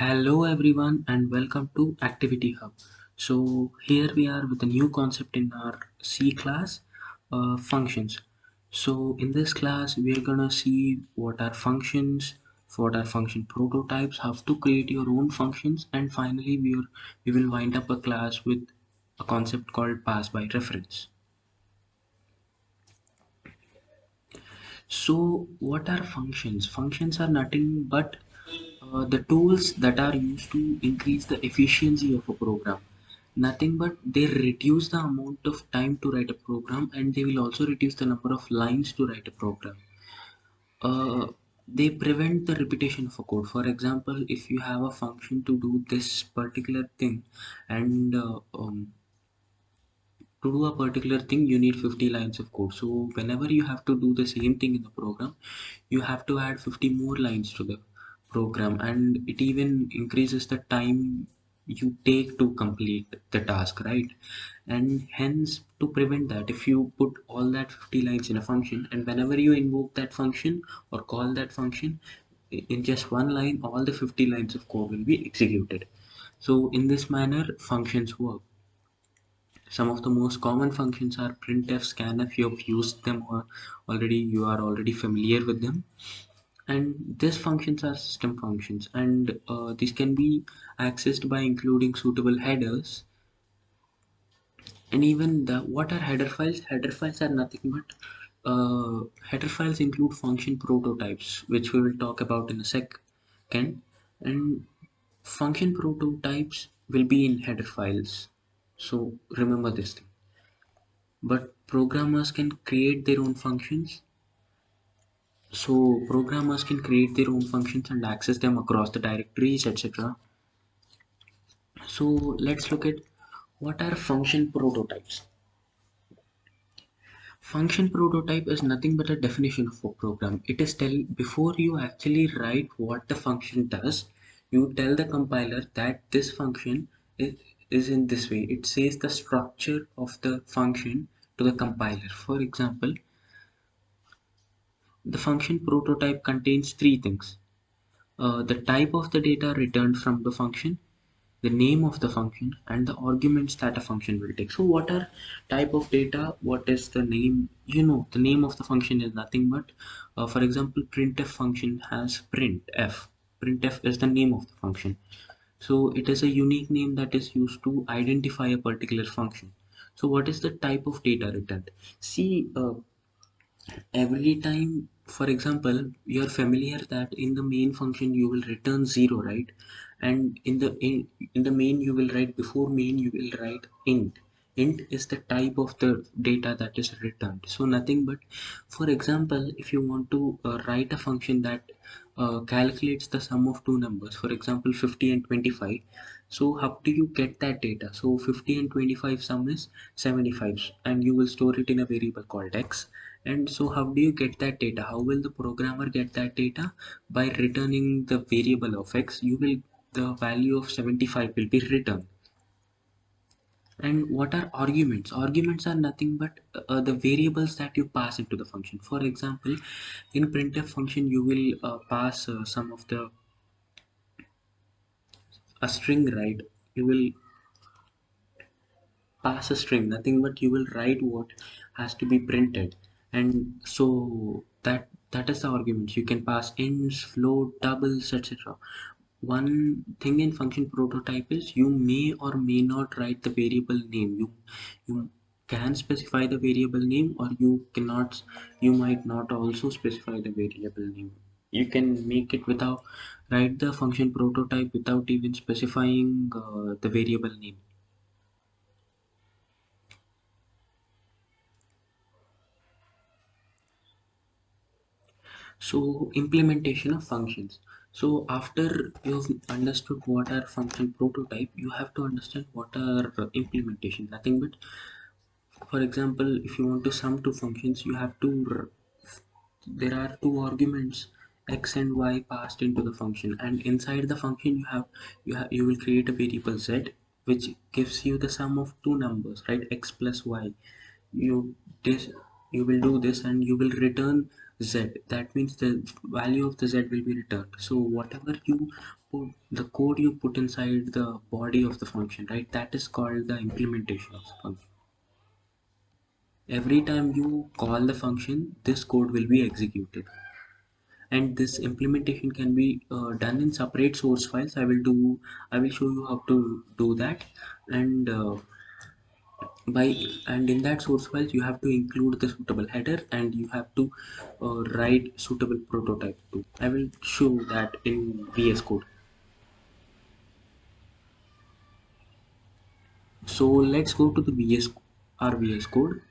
Hello everyone and welcome to Activity Hub. So here we are with a new concept in our C class, functions. So in this class we are gonna see what are functions, what are function prototypes, how to create your own functions, and finally we will wind up a class with a concept called pass by reference. So what are functions? Functions are nothing but the tools that are used to increase the efficiency of a program. Nothing but they reduce the amount of time to write a program, and they will also reduce the number of lines to write a program. uh, they prevent the repetition of a code. For example, if you have a function to do this particular thing, and to do a particular thing you need 50 lines of code. So whenever you have to do the same thing in the program, you have to add 50 more lines to the program, and it even increases the time you take to complete the task, right? And hence, to prevent that, if you put all that 50 lines in a function, and whenever you invoke that function or call that function, in just one line all the 50 lines of code will be executed. So in this manner functions work. Some of the most common functions are printf, scanf. You have used them or already, you are already familiar with them. And these functions are system functions, and these can be accessed by including suitable headers. And even the what are header files? Header files are nothing but header files include function prototypes, which we will talk about in a second. And function prototypes will be in header files. So remember this thing. But programmers can create their own functions. So programmers can create their own functions and access them across the directories, etc. So let's look at what are function prototypes. Function prototype is nothing but a definition of a program. It is tell before you actually write what the function does, you tell the compiler that this function is in this way. It says the structure of the function to the compiler. For example, the function prototype contains three things: the type of the data returned from the function, the name of the function, and the arguments that a function will take. So what are type of data, what is the name? The name of the function is nothing but, for example, printf function has printf. Printf is the name of the function. So it is a unique name that is used to identify a particular function. So what is the type of data returned? See, every time, for example, you're familiar that in the main function you will return 0, right? And in the main you will write, before main you will write int is the type of the data that is returned. So nothing but, for example, if you want to write a function that calculates the sum of two numbers, for example 50 and 25. So how do you get that data? So 50 and 25 sum is 75, and you will store it in a variable called x. And so how do you get that data? How will the programmer get that data? By returning the variable of x, the value of 75 will be returned. And what are arguments? Arguments are nothing but the variables that you pass into the function. For example, in printf function you will pass some of the a string, right? You will pass a string, nothing but you will write what has to be printed. And so that is the argument. You can pass ints, float, doubles, etc. One thing in function prototype is you may or may not write the variable name. You can specify the variable name, or you cannot. You might not also specify the variable name. You can make it without, write the function prototype without even specifying the variable name. So implementation of functions. So after you've understood what are function prototype, you have to understand what are implementation. Nothing but, for example, if you want to sum two functions, you have to, there are two arguments x and y passed into the function, and inside the function you will create a variable z, which gives you the sum of two numbers, right? X plus y. you this you will do this and you will return z. That means the value of the z will be returned. So whatever you put the code you put inside the body of the function, right? That is called the implementation of the function. Every time you call the function, this code will be executed, and this implementation can be done in separate source files. I will show you how to do that, and by and in that source files you have to include the suitable header, and you have to write suitable prototype too. I will show that in VS Code. So let's go to the VS Code.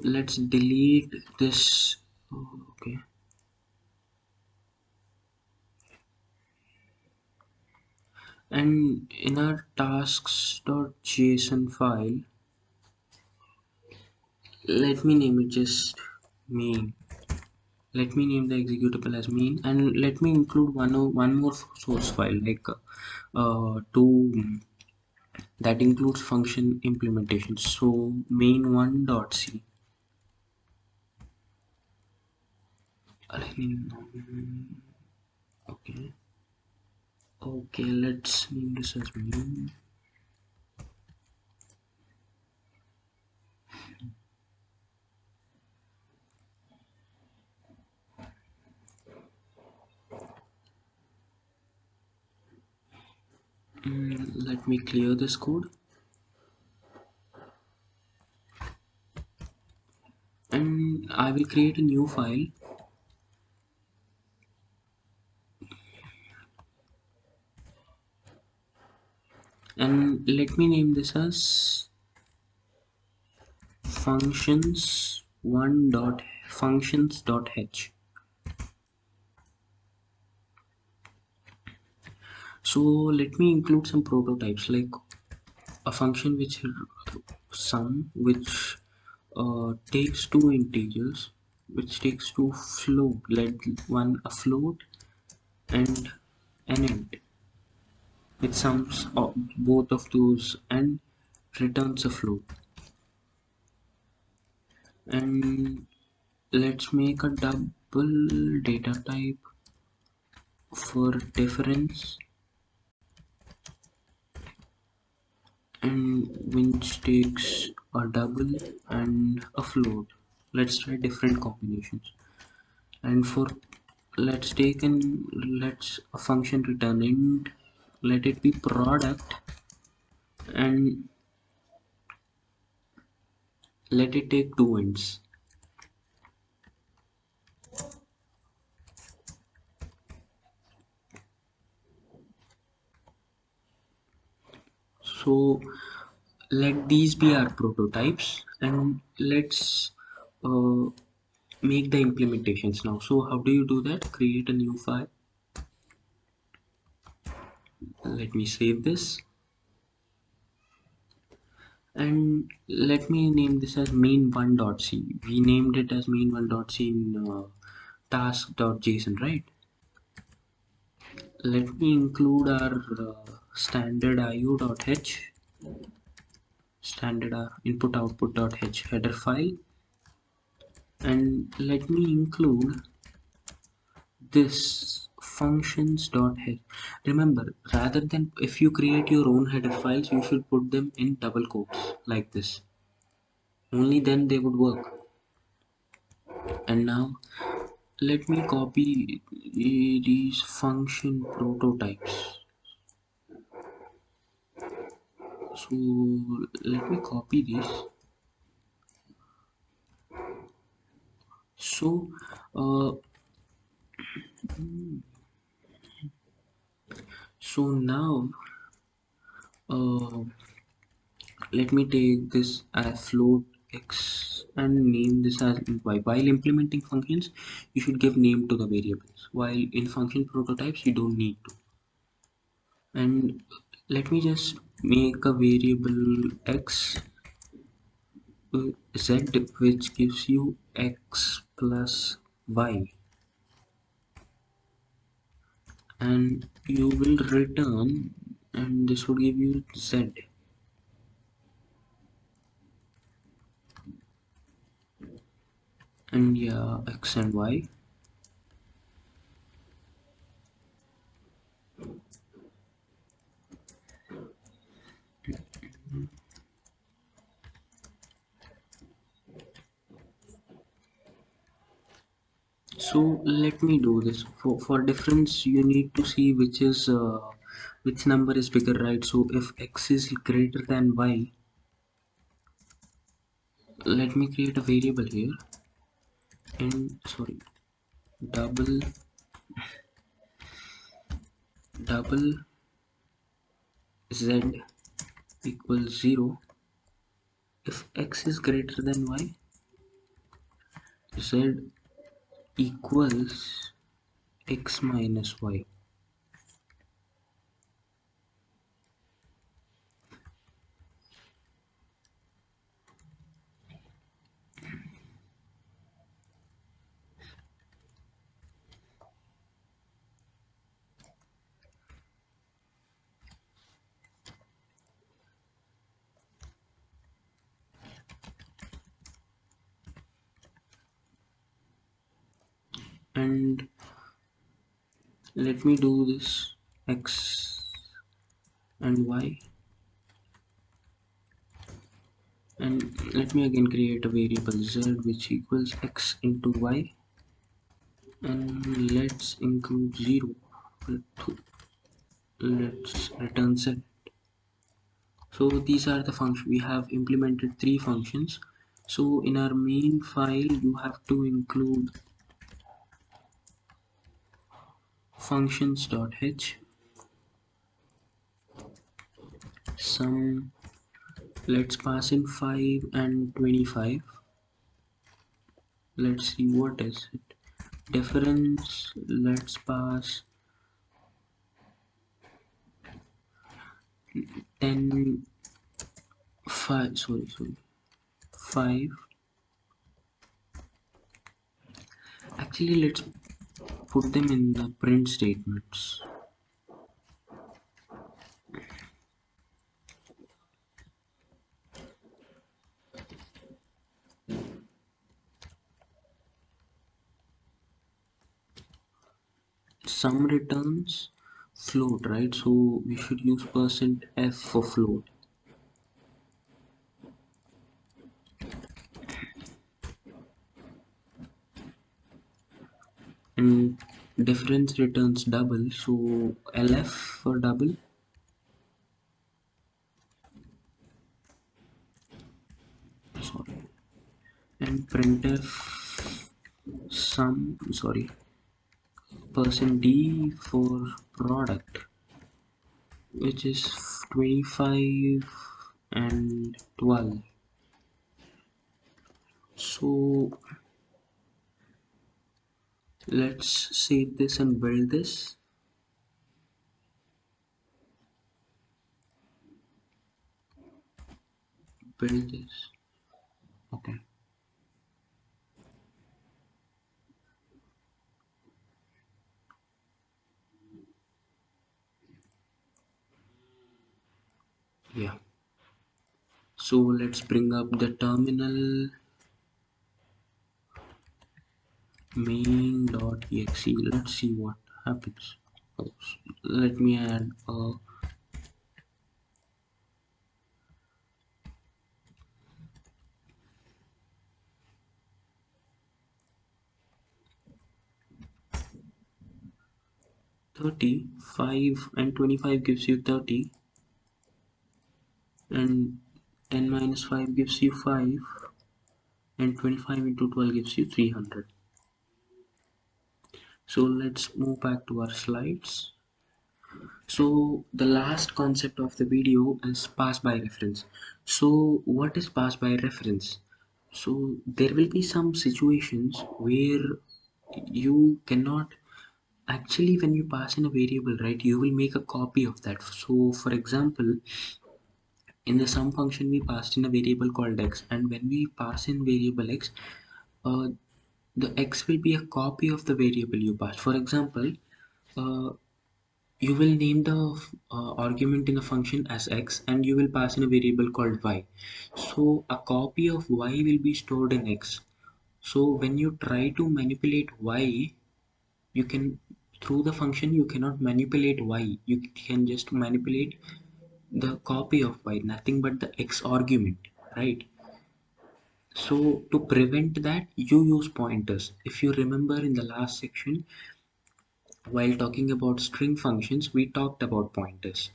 Let's delete this. Okay. And in our tasks.json file, let me name it just main. Let me name the executable as main, and let me include one more source file, like to that includes function implementation. So main1.c. Okay. Okay, let's name this as main. Let me clear this code, and I will create a new file, and let me name this as functions1.functions.h. So let me include some prototypes, like a function which sum, which takes two integers, which takes two float, let one a float and an int. It sums both of those and returns a float. And let's make a double data type for difference, and which takes a double and a float. Let's try different combinations. And for let's take and let's a function return int, let it be product, and let it take two ints. So let these be our prototypes, and let's uh, make the implementations now. So how do you do that? Create a new file. Let me save this, and let me name this as main1.c. We named it as main1.c in task.json, right? Let me include our standard io.h, standard input output.h header file, and let me include this functions.h. Remember, rather than if you create your own header files, you should put them in double quotes like this. Only then they would work. And now let me copy these function prototypes. So let me copy these. So now uh, let me take this as float x and name this as y. While implementing functions, you should give name to the variables, while in function prototypes you don't need to. And let me just make a variable x z, which gives you x plus y. and you will return, and this would give you z, and yeah, x and y. So let me do this. For difference, you need to see which number is bigger, right? So if x is greater than y, let me create a variable here, and sorry, double double z equals 0. If x is greater than y, z equals x minus y. And let me do this x and y, and let me again create a variable z which equals x into y, and let's include 0. Let's return z. So these are the functions. We have implemented 3 functions. So in our main file you have to include functions.h, some, let's pass in 5 and 25. Let's see what is it. Difference, let's pass 10, 5, sorry, 5. Actually, let's put them in the print statements. Sum returns float, right? So we should use %f for float. And difference returns double, so lf for double. Sorry. And printf sum, sorry, %d for product, which is 25 and 12. So let's save this and build this. Build this. Okay. Yeah. So let's bring up the terminal, main.exe. Let's see what happens. Oh, let me add a 30. 5 and 25 gives you 30, and 10 minus 5 gives you 5, and 25 into 12 gives you 300. So let's move back to our slides. So the last concept of the video is pass by reference. So what is pass by reference? So there will be some situations where you cannot actually, when you pass in a variable, right, you will make a copy of that. So for example, in the sum function we passed in a variable called x, and when we pass in variable x, uh, the x will be a copy of the variable you passed. For example, uh, you will name the argument in the function as x, and you will pass in a variable called y. So a copy of y will be stored in x. So when you try to manipulate y, you can, through the function you cannot manipulate y, you can just manipulate the copy of y, nothing but the x argument, right? So to prevent that, you use pointers. If you remember in the last section, while talking about string functions, we talked about pointers.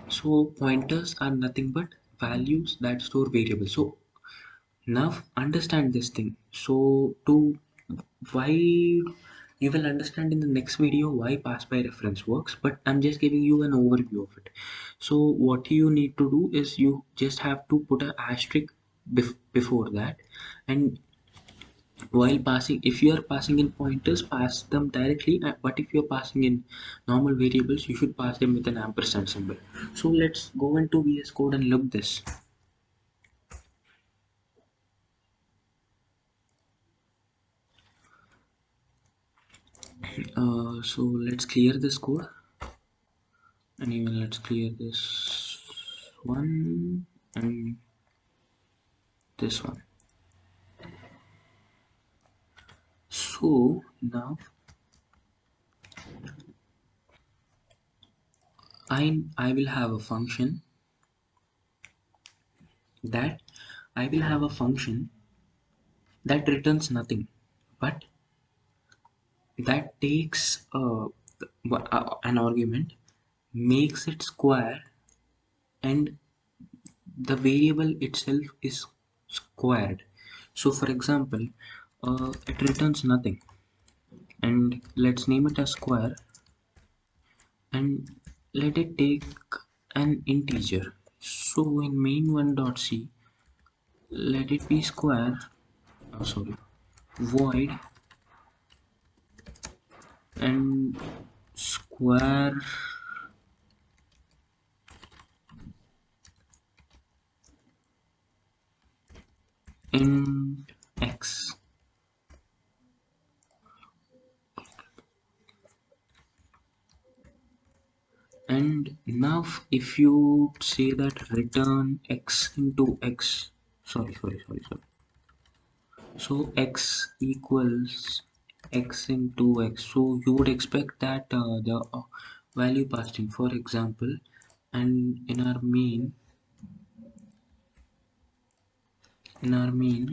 So pointers are nothing but values that store variables. So now understand this thing. So to why, you will understand in the next video why pass by reference works, but I'm just giving you an overview of it. So what you need to do is you just have to put an asterisk before that, and while passing, if you are passing in pointers, pass them directly, but if you're passing in normal variables, you should pass them with an ampersand symbol. So let's go into VS Code and look this. So let's clear this code, and even let's clear this one and this one. So now I will have a function that I will have a function that returns nothing, but that takes an argument, makes it square, and the variable itself is squared. So for example, it returns nothing, and let's name it as square, and let it take an integer. So in main1.c, let it be square, oh sorry, void, and square in x. And now if you say that return x into x, sorry, so x equals x into x, so you would expect that the value passed in, for example, and in our main,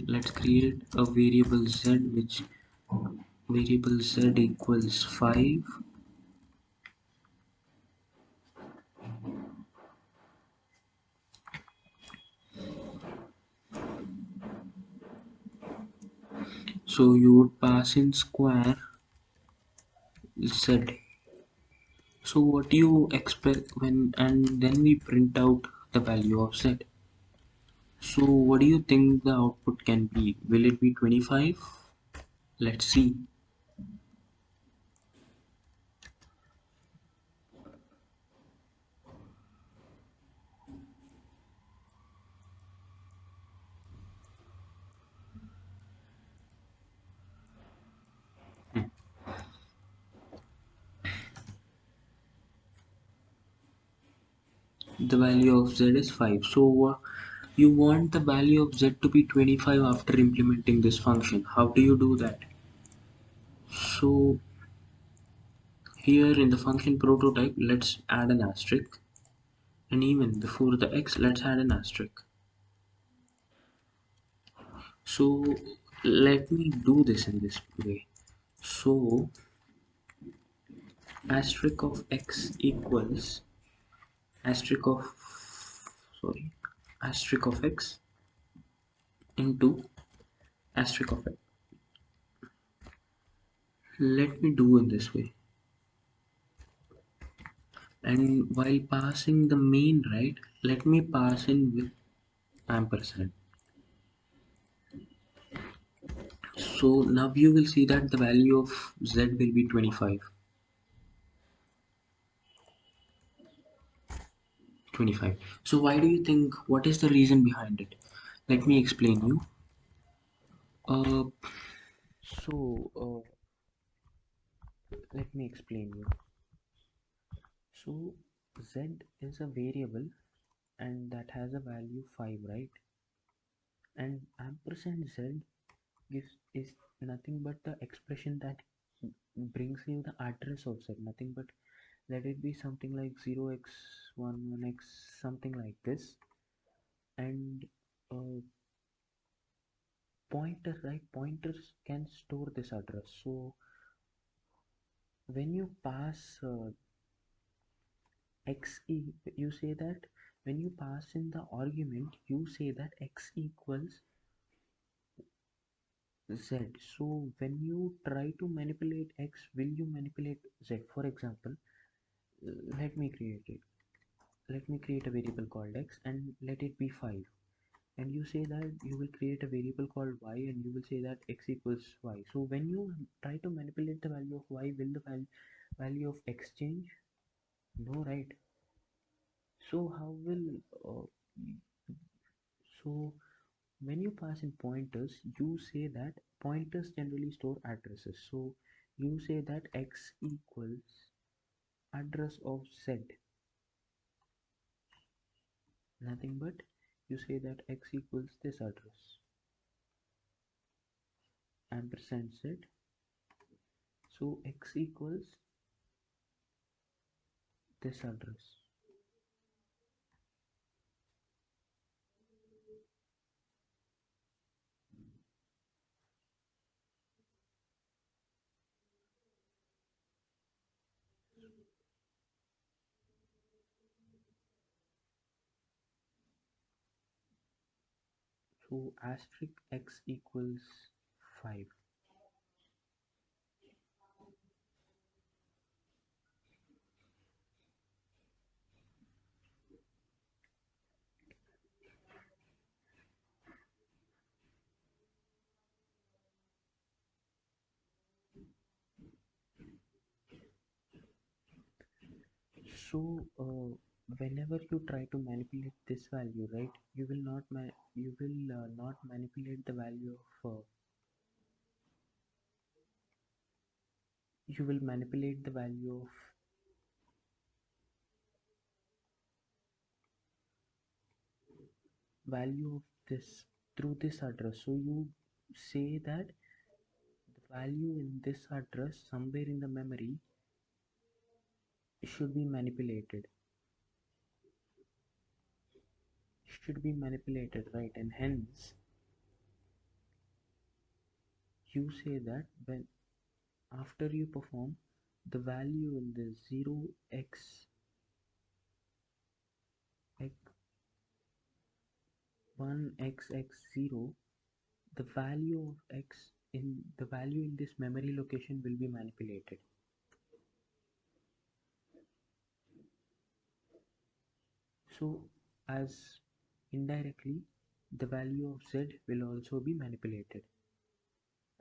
let's create a variable z, which variable z equals 5. So you would pass in square z. So what do you expect when, and then we print out the value of z. So what do you think the output can be? Will it be 25? Let's see. The value of z is 5. So you want the value of z to be 25 after implementing this function. How do you do that? So here in the function prototype, let's add an asterisk, and even before the x, let's add an asterisk. So let me do this in this way. So asterisk of x equals asterisk of, sorry, asterisk of x into asterisk of x. Let me do in this way. And while passing the main, right, let me pass in with ampersand. So now you will see that the value of z will be 25. 25. So why do you think, what is the reason behind it? Let me explain you. Uh, so Let me explain you. So z is a variable and that has a value 5, right? And ampersand z gives is nothing but the expression that brings you the address of z, nothing but let it be something like 0x1 1x something like this. And pointer, right, pointers can store this address. So when you pass you say that when you pass in the argument, you say that x equals z. So when you try to manipulate x, will you manipulate z? For example, let me create it. Let me create a variable called x and let it be 5. And you say that you will create a variable called y and you will say that x equals y. So when you try to manipulate the value of y, will the value of x change? No, right? So how will so when you pass in pointers, you say that pointers generally store addresses. So you say that x equals address of z, nothing but you say that x equals this address ampersand z. So x equals this address. So asterisk x equals 5. So whenever you try to manipulate this value, right, you will not manipulate the value of you will manipulate the value of this through this address. So you say that the value in this address somewhere in the memory should be manipulated, right? And hence you say that when after you perform the value in the 0x 1xx0, the value of x in the value in this memory location will be manipulated. So as indirectly the value of z will also be manipulated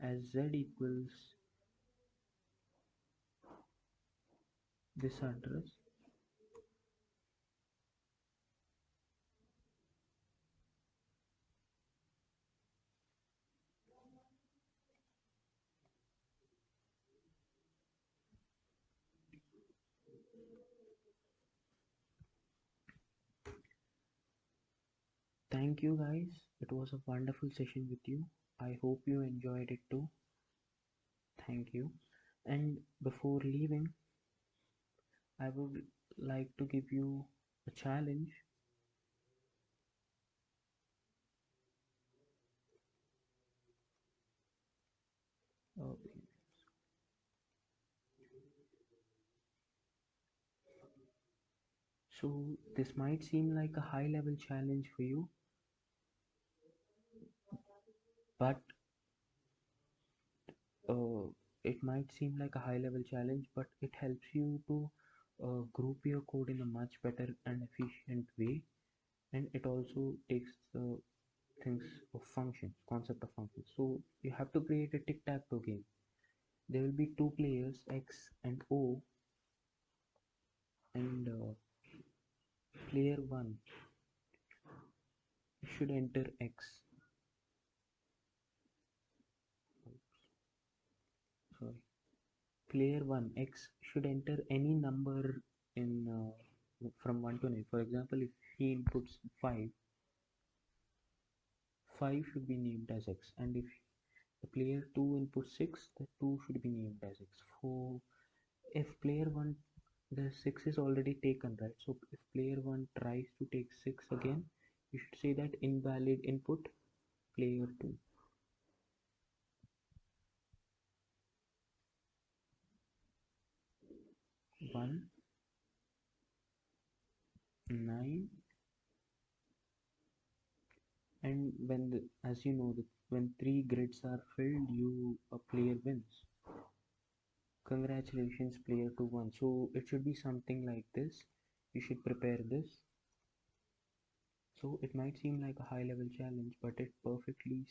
as z equals this address. Thank you guys, it was a wonderful session with you. I hope you enjoyed it too. Thank you. And before leaving, I would like to give you a challenge. Okay. So this might seem like a high level challenge for you, but uh, it might seem like a high level challenge, but it helps you to group your code in a much better and efficient way. And it also takes the things of functions, concept of functions. So you have to create a tic-tac-toe game. There will be two players, X and O, and player 1 should enter X. Sorry. Player 1 X should enter any number in from 1 to 9. For example, if he inputs 5, 5 should be named as X, and if the player 2 inputs 6, the 2 should be named as X. For if player 1, the 6 is already taken, right? So if player 1 tries to take 6 again, you should say that invalid input player 2. 1, 9, and when as you know that when 3 grids are filled, you a player wins. Congratulations, player 2 won. So it should be something like this. You should prepare this. So it might seem like a high level challenge, but it perfectly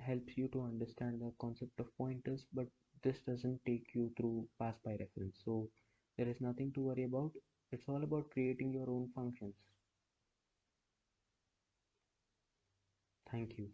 helps you to understand the concept of pointers, but this doesn't take you through pass by reference. So there is nothing to worry about. It's all about creating your own functions. Thank you.